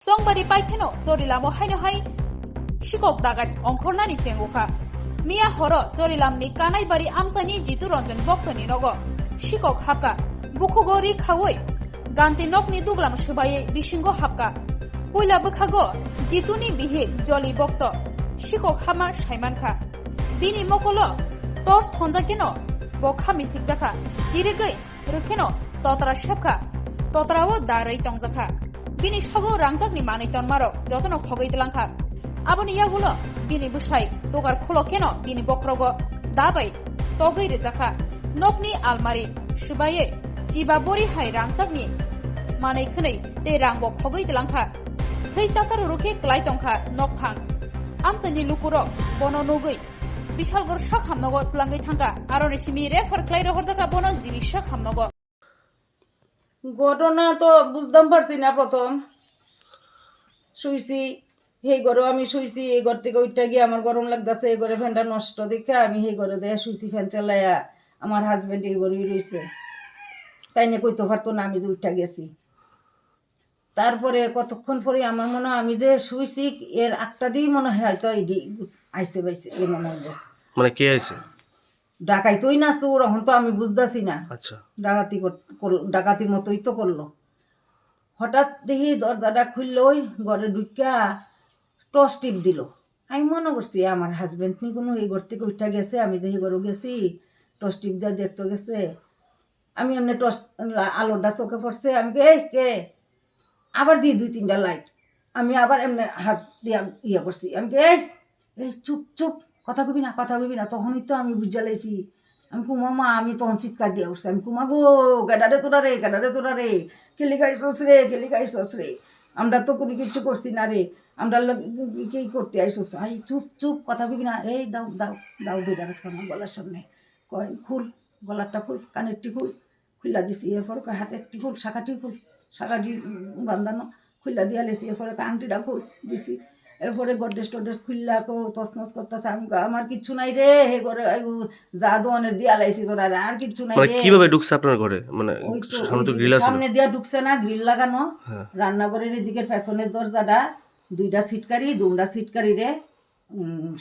Songbari paikeno jorilamo haino hai shikok dagat ongkhornani chenguka Mia horo jorilamni kanaibari amsani jitu ronjon boktoni nogo shikok hapka bukugori khawoi ganti nokni duglam shubaye bishingo hapka puila bukhago jituni bihi joli bokto shikok hama shaimankha bini mokolo tor thonjakeno bokha mithikjaka jirigei rukheno totara shepkha totarao darai tongjakha bini sago rangjakni manai tonmarok jotono khogei dilangkha aboni yagulo bini busai dogar kholo keno bini bokrogo dabai togei rejakha nokni almari shubaye jiba bori hai rangjakni manai khonei te rangbo khogei dilangkha thei chachar ruke klai tongkha nokphang amsani lukurok bono nugei বিশাল গর শাক হামনগর তুলাঙ্গই থাঙ্গা আরনে Simi refer ক্লাই রহরজাকা বনক GB শাক হামনগর ঘটনা তো বুঝতাম পারছি না প্রথম শুইছি সেই ঘরে আমি শুইছি এই ঘর থেকে উঠতে গিয়ে আমার গরম লাগতেছে এই ঘরে ফ্যানটা নষ্ট দেখে আমি সেই ঘরে দিয়ে শুইছি ফ্যান চালাইয়া আমার হাজবেন্ড এই ঘরেই রয়েছে তাই নিয়ে কইতে পারতো না আমি যে উঠতে গেছি তারপরে কতক্ষণ পরে আমার মনে হয় আমি যে শুইছি এর একটা দিয়ে মনে হয় হয়তো এডি আইসে পাইছে এই মনে হয় মানে কে আইছে ডাকাইতোই না চোর এখন তো আমি বুঝতেছি না আচ্ছা ডাকাতির মতোই তো করলো হঠাৎ দেখি দরজাটা খুললো ওই ঘরে ঢুকা টস টিপ দিল আমি মনে করছি আমার হাজবেন্ড নি কোনো এই ঘর থেকে উঠা গেছে আমি যে ঘরে গেছি টস টিপ দিয়ে দেখতে গেছে আমি এমনি টস আলোটা চোখে পড়ছে আমি এই কে আবার দিই 2-3টা লাইট আমি আবার এমনি হাত দিয়ে ইয়ে করছি আমি এই চুপ চুপ কথা কবি না তখনই তো আমি বুঝা লাইছি আমি কুমা মা আমি তখন চিৎকার দিয়ে উঠছি আমি কুমা গো গাডারে তোরা রে খেলি খাইছস রে আমরা তো কোনো কিছু করছি না রে আমরা কি করতে আইসস আই চুপ চুপ কথা কবি না এই দাও দাও দাও দুইটা রাখছে আমার গলার সামনে কয় খুল গলারটা খুল কানেরটি খুল্লা দিছি এরপর কয় হাতেরটি খুল শাখাটি বান্ধানো খুল্লা দিয়া লেছি এরপরে আংটিটা খুল দিছি এরপরে গড্রেস টড্রেস খুললা তো তসনস করতেছে আমি আমার কিচ্ছু নাই রে হে করে জাদু অনেক দিয়া লাইছি তোরা আর কিচ্ছু নাই রে কিভাবে ঢুকছে আপনার ঘরে মানে সামনে তো গ্রিল আছে সামনে দিয়া ঢুকছে না গ্রিল লাগানো রান্নাঘরের এদিকে পেছনের দরজাটা 2টা সিটকারি রে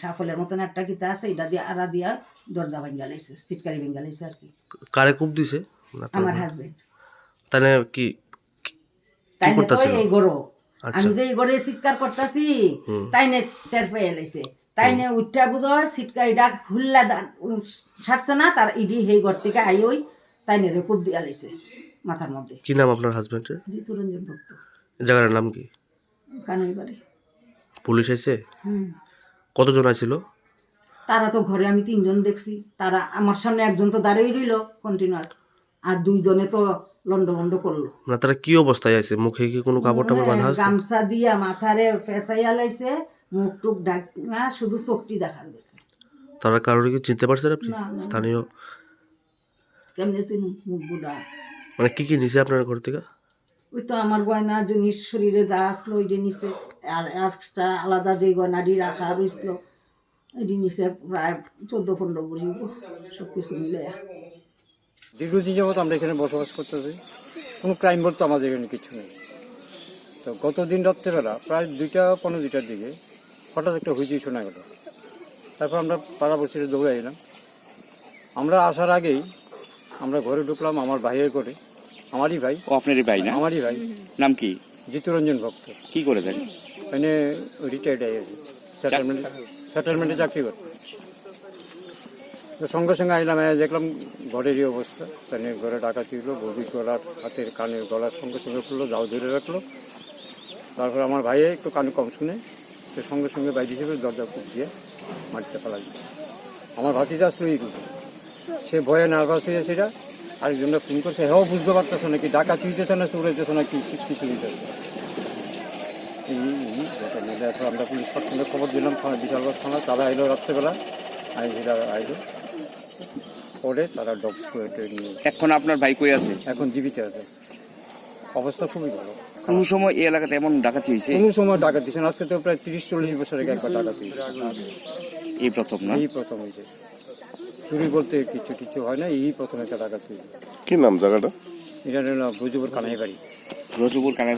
সাফলের মতন একটা কিতা আছে এটা দিয়ে আড়া দিয়া দরজা ভাঙা লাইছে সিটকারি ভাঙা লাইছে আর কি কারে কূপ দিছে আমার হাজবেন্ড তাহলে কি করতেছিল এই গরো আমি যে ঘরে চিৎকার করতেছি তাই নে টের পেয়ে লাইছে তাই নে উঠা বুঝো সিটকারিটা খুললা ছাড়ছে না তার ইডি সেই ঘর থেকে আই ওই তাই নে রেকুপ দিয়া লাইছে মাথার মধ্যে কি নাম আপনার হাজবেন্ডের জিতুরঞ্জন ভক্ত জায়গার নাম কি কানাই বাড়ি পুলিশ আইছে কতজন আইছিল তারা তো ঘরে আমি 3জন দেখছি তারা আমার সামনে একজন তো দাঁড়িয়ে রইল কন্টিনিউয়াস আর 2জনে তো লন্ডভন্ড করলো না তারা কি অবস্থায় আছে মুখে কি কোনো কাপড় টাপড় বাঁধা আছে গামছা দিয়া মাথারে ফেসাইয়া লাইছে মুখ টুক ডাক না শুধু চোখটি দেখা গেছে তারা কারোর কি চিনতে পারছেন আপনি স্থানীয় কেমনে চিনি মুখ বুড়া মানে কি নিছে আপনার ঘর থেকে ওই তো আমার গয়না জিনিস শরীরে যা আসলো ওইটা নিছে আর একটা আলাদা যে গয়নাটি রাখা রয়েছিল ওইটি নিছে প্রায় 14-15 ভরি সব কিছু মিলে দীর্ঘদিন যাবত আমরা এখানে বসবাস করতেছি কোনো ক্রাইম বলতে আমাদের এখানে কিছু নেই তো গতদিন রাত্রেবেলা প্রায় 2:15-2টার দিকে হঠাৎ একটা হুইচি শোনা গেল তারপর আমরা পাড়াপড়শিতে দৌড়ে এলাম আমরা আসার আগেই আমরা ঘরে ঢুকলাম আমার ভাইয়ের ঘরে আমারই ভাই আপনারই ভাই না আমারই ভাই নাম কি জিতুরঞ্জন ভক্ত কি করে দেন এখানে রিটায়ার্ড হয়ে গেছে সেটেলমেন্টে চাকরি করে সঙ্গে সঙ্গে আইলাম দেখলাম ঘরেরই অবস্থা কানের ঘরে ডাকাতি হলো ববির গলার হাতের কানের গলার সঙ্গে খুললো যাও ধরে রাখলো তারপর আমার ভাইয়ে একটু কানে কম শুনে সে সঙ্গে সঙ্গে বাইরে হিসেবে দরজা খুব দিয়ে মাটিতে ফেলা দিচ্ছে আমার ভাতিজা আসলো এই রূপে সে ভয়ে নার্ভাস হয়ে সেটা আরেকজনটা ফোন করছে হ্যাঁ বুঝতে পারতেছে না কি ডাকাতি হইতেছে না চুর হইতেছে না কি কিছু হইতেছে তারপর আমরা পুলিশ পার্সনকে খবর দিলাম থানা বিশালগড় থানা তারা আইলো রাত্রেবেলা আইনজীবীরা আইলো পরে তারা ডগস করে নিয়ে এখন আপনার ভাই কই আছে এখন জীবিত আছে অবস্থা খুবই ভালো কোন সময় এই এলাকাতে এমন ডাকাতি হয়েছে কোনো সময় ডাকাতি হয়েছে আজকে তো প্রায় 30-40 বছর আগে একবার ডাকাতি এই প্রথম না এই প্রথম হয়েছে চুরি বলতে কিছু হয় না এই প্রথম একটা ডাকাতি কি নাম জায়গাটা এটা হলো রজুপুর কানাই বাড়ি রজুপুর কানাই